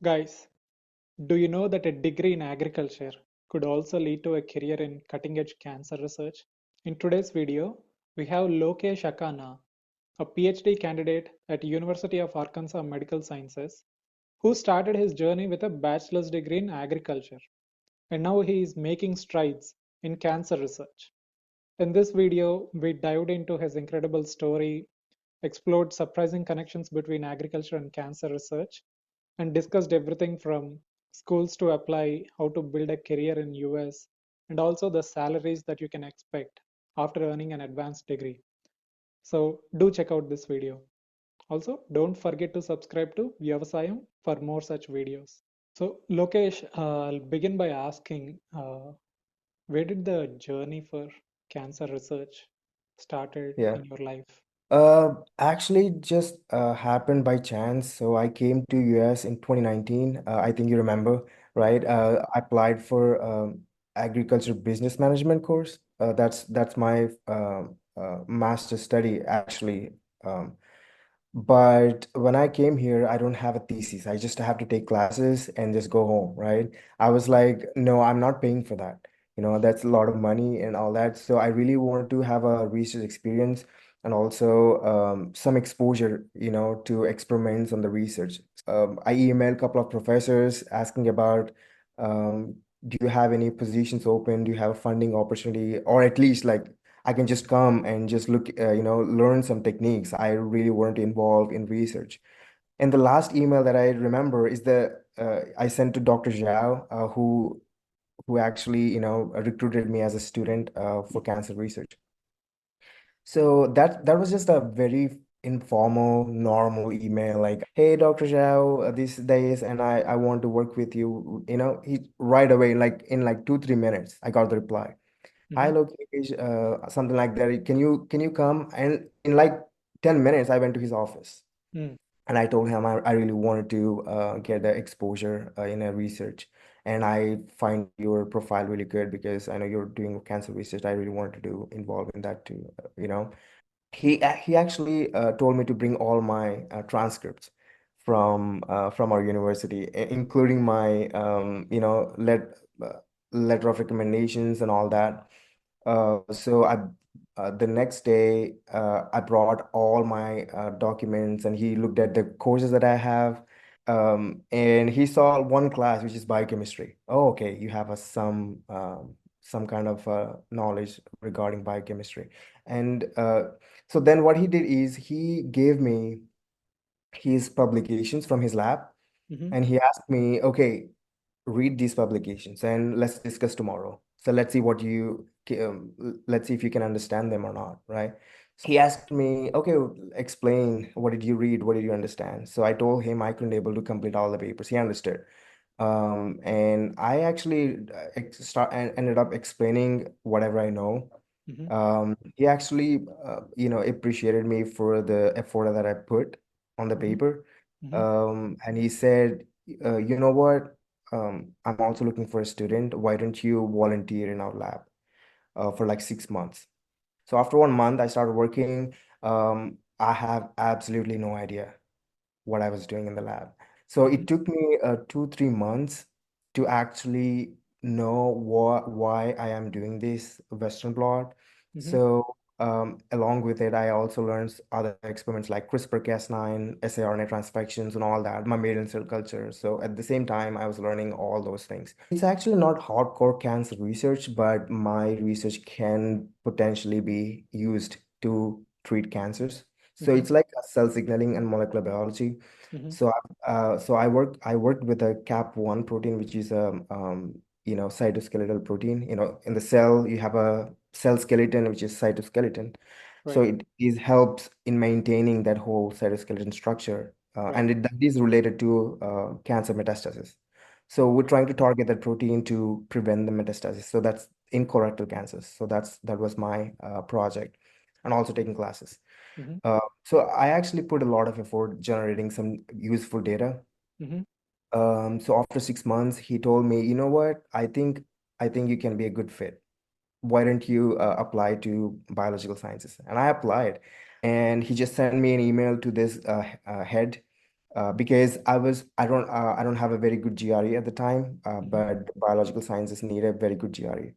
Guys, do you know that a degree in agriculture could also lead to a career in cutting-edge cancer research? In today's video, we have Lokesh Akana, a PhD candidate at University of Arkansas Medical Sciences, who started his journey with a bachelor's degree in agriculture, and now he is making strides in cancer research. In this video, we dived into his incredible story, explored surprising connections between agriculture and cancer research, and discussed everything from schools to apply, how to build a career in US, and also the salaries that you can expect after earning an advanced degree. So do check out this video. Also, don't forget to subscribe to Vyavasayam for more such videos. So Lokesh, I'll begin by asking, where did the journey for cancer research started Yeah. in your life? Actually just happened by chance. So I came to US in 2019. I think you remember, right? I applied for agriculture business management course. That's my master's study actually. Um, but when I came here, I don't have a thesis. I just have to take classes and just go home, right? I was like, no, I'm not paying for that. That's a lot of money and all that. So I really wanted to have a research experience and also some exposure, to experiments on the research. I emailed a couple of professors asking about, do you have any positions open? Do you have a funding opportunity? Or at least like I can just come and just look, learn some techniques. I really weren't involved in research. And the last email that I remember is the I sent to Dr. Zhao, who actually, recruited me as a student for cancer research. So that was just a very informal, normal email like, "Hey, Dr. Zhao, these days, and I want to work with you." He right away, like in like 2, 3 minutes, I got the reply. Hi, Mm-hmm. Lokesh, something like that. Can you come? And in like 10 minutes, I went to his office Mm. and I told him I really wanted to get the exposure in a research. And I find your profile really good because I know you're doing cancer research. I really wanted to do involve in that too. He actually told me to bring all my transcripts from our university, including my letter of recommendations and all that. So the next day, I brought all my documents, and he looked at the courses that I have. And he saw one class, which is biochemistry. Oh, okay, you have some kind of knowledge regarding biochemistry. And so then what he did is he gave me his publications from his lab, Mm-hmm. and he asked me, okay, read these publications and let's discuss tomorrow. So let's see if you can understand them or not, right? He asked me, okay, explain, what did you read? What did you understand? So I told him I couldn't able to complete all the papers. He understood. And I actually ended up explaining whatever I know. Mm-hmm. He actually, appreciated me for the effort that I put on the Mm-hmm. paper. Mm-hmm. And he said, you know what? I'm also looking for a student. Why don't you volunteer in our lab for like 6 months? So after 1 month, I started working. I have absolutely no idea what I was doing in the lab. So Mm-hmm. it took me 2, 3 months to actually know why I am doing this Western blot. Mm-hmm. So along with it, I also learned other experiments like CRISPR-Cas9, siRNA transfections, and all that, mammalian cell culture. So at the same time, I was learning all those things. It's actually not hardcore cancer research, but my research can potentially be used to treat cancers. So Mm-hmm. it's like a cell signaling and molecular biology. Mm-hmm. So I worked with a CAP1 protein, which is a cytoskeletal protein. In the cell you have a cell skeleton, which is cytoskeleton. So Right. it helps in maintaining that whole cytoskeleton structure, Right. and that is related to cancer metastasis. So we're trying to target that protein to prevent the metastasis. So that's in colorectal cancers. So that was my project, and also taking classes. Mm-hmm. So I actually put a lot of effort generating some useful data. Mm-hmm. So after 6 months, he told me, you know what? I think you can be a good fit. Why don't you apply to biological sciences? And I applied, and he just sent me an email to this head. because I don't have a very good GRE at the time, Mm-hmm. but biological sciences need a very good GRE.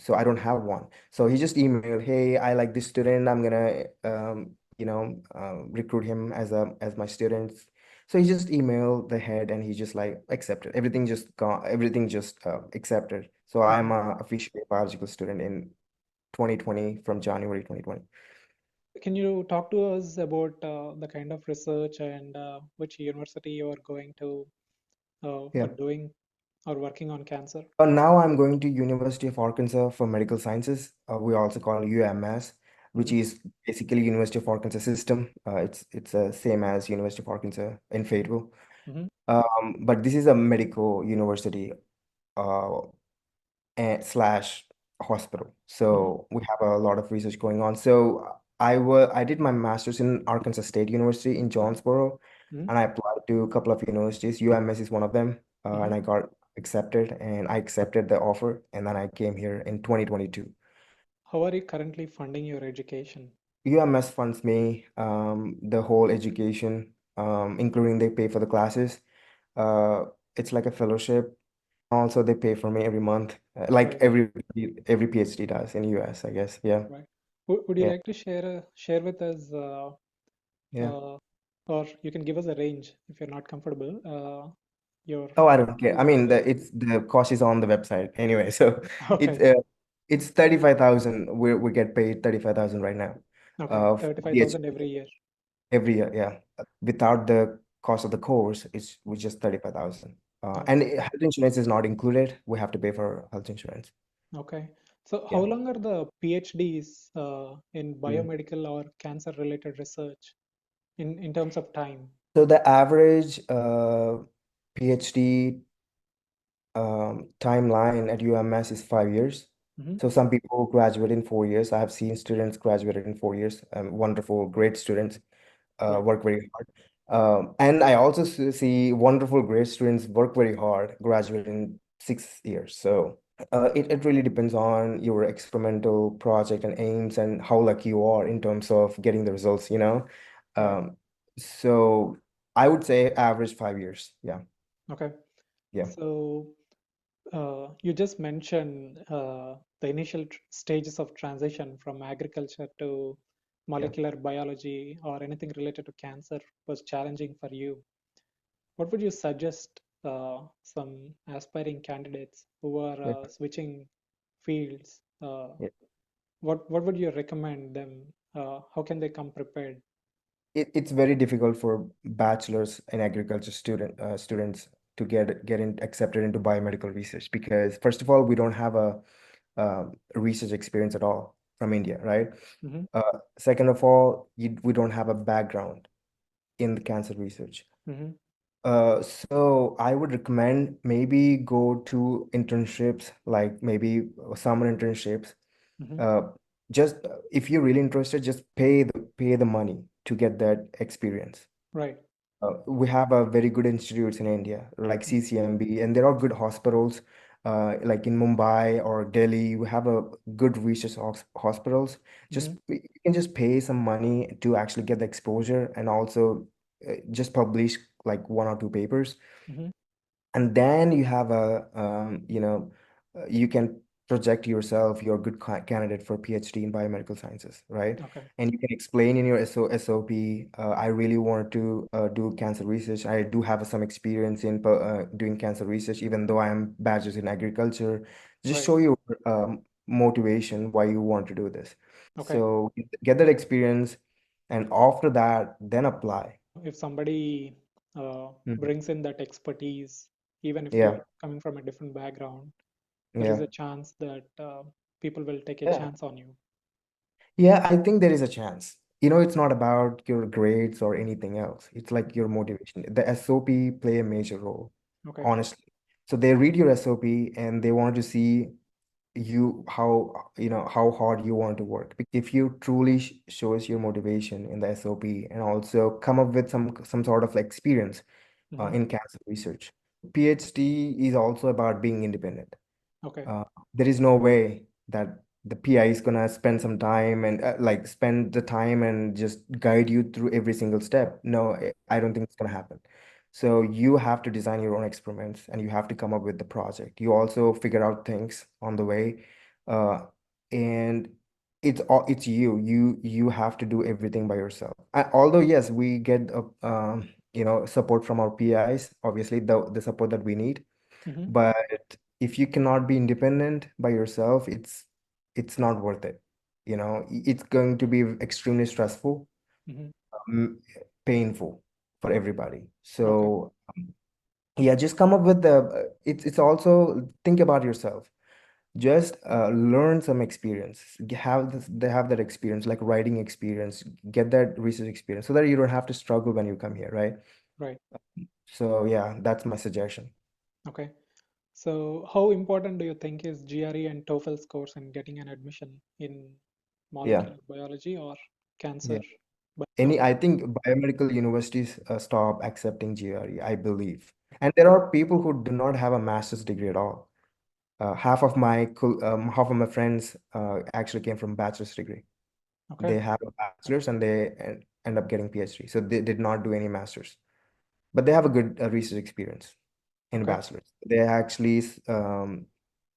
So I don't have one. So he just emailed, hey, I like this student. I'm gonna recruit him as a as my student. So he just emailed the head and he just like accepted. Everything just accepted. So Mm-hmm. I'm a officially biological student in 2020 from January 2020. Can you talk to us about the kind of research and which university you are going to for Yeah. doing or working on cancer? Now I'm going to University of Arkansas for Medical Sciences. We also call UAMS, which Mm-hmm. is basically University of Arkansas system. It's same as University of Arkansas in Fayetteville. Mm-hmm. But this is a medical university uh, slash hospital. Mm-hmm. So we have a lot of research going on. So I did my master's in Arkansas State University in Jonesboro, Mm-hmm. and I applied to a couple of universities. UMS is one of them, Mm-hmm. and I got accepted, and I accepted the offer, and then I came here in 2022. How are you currently funding your education? UMS funds me the whole education, including they pay for the classes. Uh, it's like a fellowship. Also, they pay for me every month, like Right, every PhD does in US, I guess. Yeah, right. Would you yeah, like to share with us, yeah. uh, or you can give us a range if you're not comfortable, your Oh, I don't care. I your mean, the cost is on the website anyway. So it's okay, uh, it's 35,000. We get paid 35,000 right now. okay, For 35,000 PhD every year. every year. Yeah, without the cost of the course, it's we just 35,000. And Okay, health insurance is not included. We have to pay for health insurance. okay. So how Yeah. long are the PhDs in Mm. biomedical or cancer related research in terms of time? So the average PhD timeline at UMS is 5 years. Mm-hmm. So some people graduate in 4 years. I have seen students graduated in 4 years. Wonderful, great students Right. work very hard. And I also see wonderful, great students work very hard, graduate in 6 years. So it really depends on your experimental project and aims and how lucky you are in terms of getting the results. Right. Um, so I would say average 5 years. Yeah, Okay. yeah, So you just mentioned the initial stages of transition from agriculture to yeah. molecular biology or anything related to cancer was challenging for you. What would you suggest some aspiring candidates who are Yeah. switching fields? Yeah. What would you recommend them? How can they come prepared? It's very difficult for bachelors in agriculture students to accepted into biomedical research because first of all we don't have a research experience at all from India, right? Mm-hmm. Second of all, we don't have a background in the cancer research. Mm-hmm. So I would recommend maybe go to internships, like maybe summer internships. Mm-hmm. Uh, just if you're really interested, just pay the money to get that experience. Right. We have a very good institutes in India, like CCMB, and there are good hospitals, like in Mumbai or Delhi. We have a good research hospitals. Mm-hmm. You can just pay some money to actually get the exposure and also just publish like one or two papers, Mm-hmm. and then you have you can project yourself, you're a good candidate for PhD in biomedical sciences, right? Okay. And you can explain in your SOP, I really want to do cancer research. I do have some experience in doing cancer research, even though I am bachelor's in agriculture. Just Right. show your motivation why you want to do this. Okay. So get that experience, and after that, then apply. If somebody Mhm. brings in that expertise, even if Yeah, you're coming from a different background, there is yeah. a chance that people will take a Yeah. chance on you. Yeah, I think there is a chance. It's not about your grades or anything else. It's like your motivation. The SOP play a major role, Okay. honestly. So they read your SOP and they want to see how hard you want to work. If you truly shows your motivation in the SOP and also come up with some sort of experience Hmm. in cancer research. PhD is also about being independent. Okay. Uh, there is no way that the PI is gonna spend some time and like spend the time and just guide you through every single step. No, I don't think it's gonna happen. So you have to design your own experiments and you have to come up with the project. You also figure out things on the way, and it's you. You have to do everything by yourself. Although yes, we get support from our PIs, obviously the support that we need. Mm-hmm. But if you cannot be independent by yourself, it's not worth it. It's going to be extremely stressful, Mm-hmm. um, painful for everybody. Okay. So yeah, just come up with it's also think about yourself. Just learn some experience. They have that experience, like writing experience, get that research experience so that you don't have to struggle when you come here, right? Right. So yeah, that's my suggestion. Okay. So, how important do you think is GRE and TOEFL scores in getting an admission in Yeah. molecular biology or cancer Yeah. I biology? think biomedical universities stop accepting GRE, I believe. And there are people who do not have a master's degree at all. Half of my friends actually came from bachelor's degree. Okay. They have a bachelor's and they end up getting PhD. So they did not do any master's, but they have a good research experience in Okay. bachelor's. They actually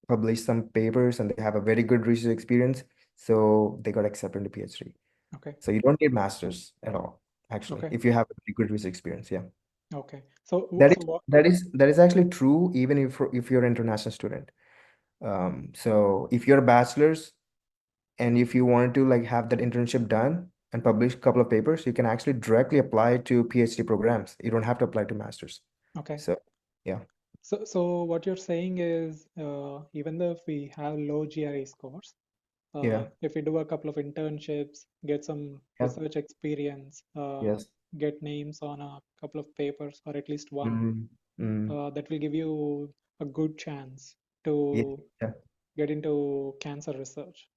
published some papers and they have a very good research experience. So they got accepted into PhD. Okay. So you don't need masters at all, actually, Okay. if you have a pretty good research experience. Yeah. Okay. So, That is so what? that is actually true even if you're an international student. So if you're a bachelor's and if you want to like have that internship done and publish a couple of papers, you can actually directly apply to PhD programs. You don't have to apply to masters. Okay. So yeah. So what you're saying is, even though if we have low GRE scores, Yeah. if we do a couple of internships, get some Yeah. research experience, Yes. get names on a couple of papers, or at least one, Mm, mm, that will give you a good chance yeah. to Yeah. get into cancer research.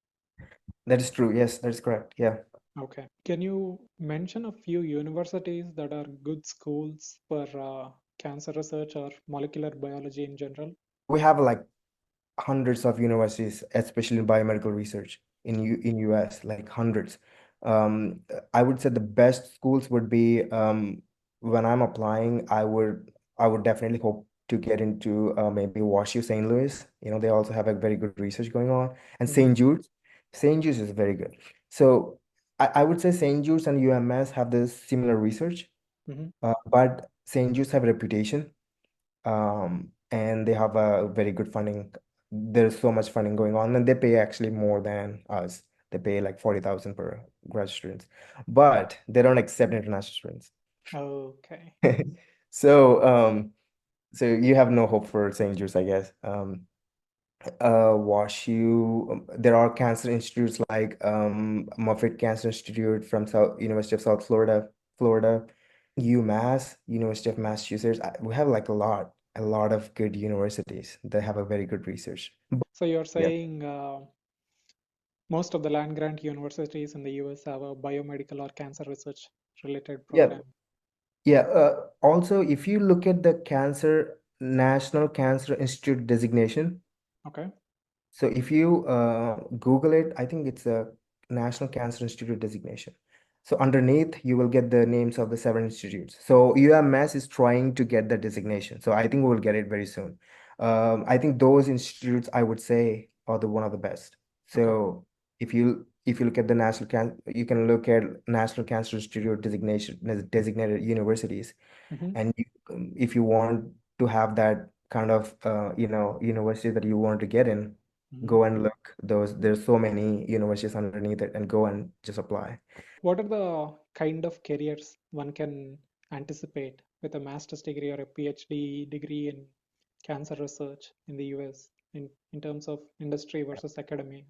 That is true. Yes, that is correct. Yeah. Okay. Can you mention a few universities that are good schools for cancer research or molecular biology in general? We have like hundreds of universities, especially in biomedical research in US, like hundreds. I would say the best schools would be when I'm applying, I would definitely hope to get into maybe WashU St. Louis. They also have a very good research going on. And Mm-hmm. St. Jude's. St. Jude's is very good. So I would say St. Jude's and UMS have this similar research, Mm-hmm. but St. Jude's have a reputation, and they have a very good funding. There's so much funding going on, and they pay actually more than us. They pay like 40,000 per grad students, but they don't accept international students. Okay. So, so you have no hope for St. Jude's, I guess. WashU, there are cancer institutes like Moffitt Cancer Institute from South University of South Florida. UMass, University of Massachusetts. We have like a lot of good universities that have a very good research. But So you're yeah, saying most of the land grant universities in the US have a biomedical or cancer research related yeah, program. yeah. Also, if you look at the National Cancer Institute designation, Okay. so if you Google it, I think it's a National Cancer Institute designation. So underneath, you will get the names of the seven institutes. So UMS is trying to get the designation. So I think we'll get it very soon. I think those institutes, I would say, are the one of the best. Okay. So if you look at the you can look at National Cancer Institute designation designated universities, Mm-hmm. and if you want to have that kind of university that you want to get in, Mm-hmm. go and look there's so many universities underneath it and go and just apply. What are the kind of careers one can anticipate with a master's degree or a PhD degree in cancer research in the US in terms of industry versus academia?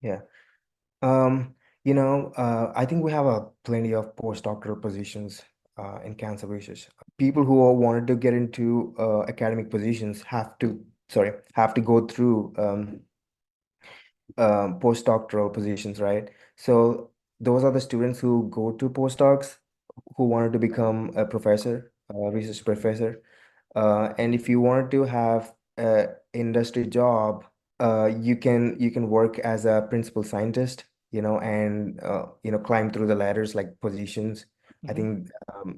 Yeah. um I think we have a plenty of postdoctoral positions in cancer research. People who are wanted to get into academic positions have to go through postdoctoral positions, right? So those are the students who go to postdocs who wanted to become a professor, a research professor. And if you wanted to have a industry job, you can work as a principal scientist, and climb through the ladders like positions. I Mm-hmm. think,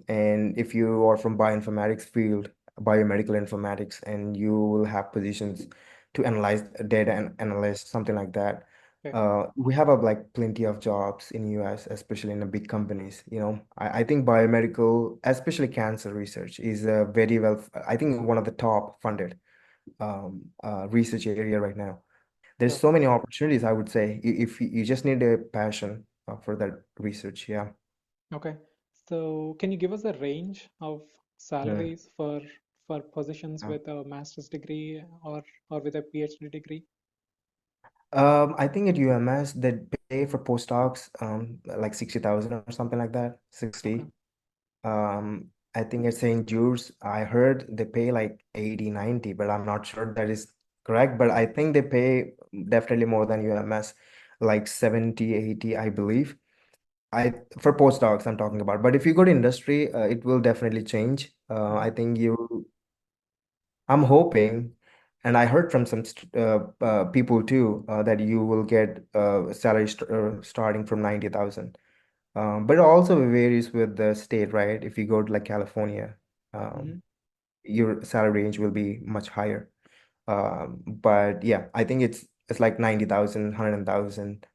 and if you are from bioinformatics field, biomedical informatics, and you will have positions to analyze data and analyst, something like that. Okay. We have like plenty of jobs in US, especially in the big companies. I think biomedical, especially cancer research, is a very well, I think one of the top funded research area right now. There's Sure. so many opportunities, I would say, if you just need a passion for that research. Yeah. Okay. So can you give us a range of Hmm. salaries for positions Yeah. with a master's degree or with a PhD degree? I think at UMS they pay for postdocs like 60,000 or something like that, Okay. 60. I think at St. Jude's, I heard they pay like 80, 90, but I'm not sure that is correct. But I think they pay definitely more than UMS, like 70, 80, I believe. For postdocs I'm talking about. But if you go to industry, it will definitely change. Mm-hmm. I think I'm hoping, and I heard from some people too, that you will get salary starting from 90,000. But it also varies with the state, right? If you go to like California, Mm-hmm. um, your salary range will be much higher. But yeah, I think it's like 90,000, 100,000.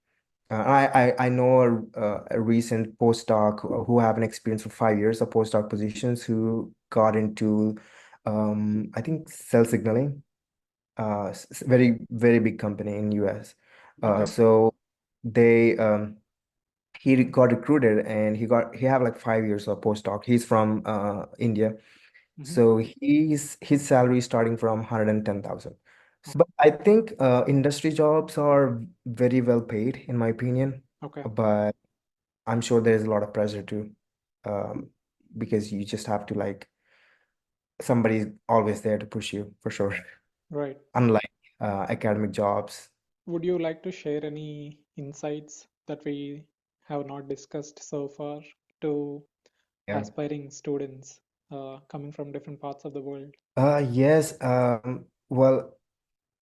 I know a recent postdoc who have an experience for 5 years of postdoc positions who got into I think cell signaling, very very big company in US. Okay. So they got recruited and he have like 5 years of postdoc. He's from India, Mm-hmm. so his salary is starting from 110,000. Okay. But I think industry jobs are very well paid, in my opinion. Okay. But I'm sure there's a lot of pressure too, um, because you just have to like somebody's always there to push you for sure. Right. Unlike academic jobs. Would you like to share any insights that we have not discussed so far to Yeah. aspiring students coming from different parts of the world? Yes. Well,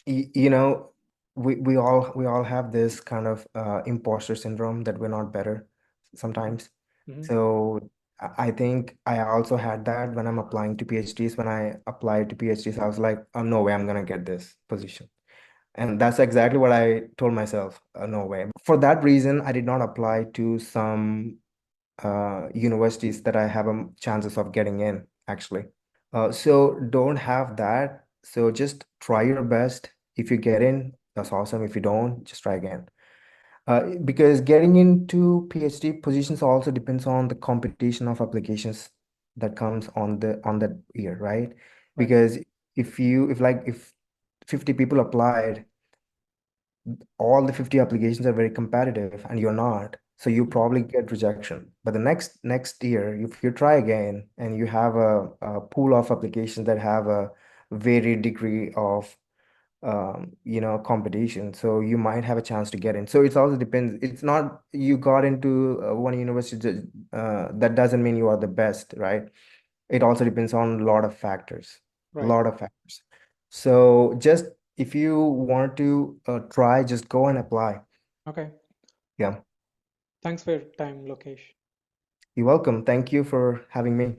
you know, we all have this kind of imposter syndrome that we're not better Mm-hmm. sometimes. Mm-hmm. So I think I also had that when I'm applying to PhDs. When I applied to PhDs, I was like, oh, no way I'm gonna get this position. And that's exactly what I told myself, no way. For that reason, I did not apply to some universities that I have chances of getting in, actually. So don't have that. So just try your best. If you get in, that's awesome. If you don't, just try again. Because getting into PhD positions also depends on the competition of applications that comes on that year, right? Right. Because if 50 people applied, all the 50 applications are very competitive and you're not, so you Mm-hmm. probably get rejection. But the next year, if you try again and you have a pool of applications that have a varied degree of competition, so you might have a chance to get in. So it also depends. It's not you got into one university that doesn't mean you are the best, right? It also depends on a lot of factors, a Right. lot of factors. So just if you want to try, just go and apply. Okay. Yeah. Thanks for your time, Lokesh. You're welcome. Thank you for having me.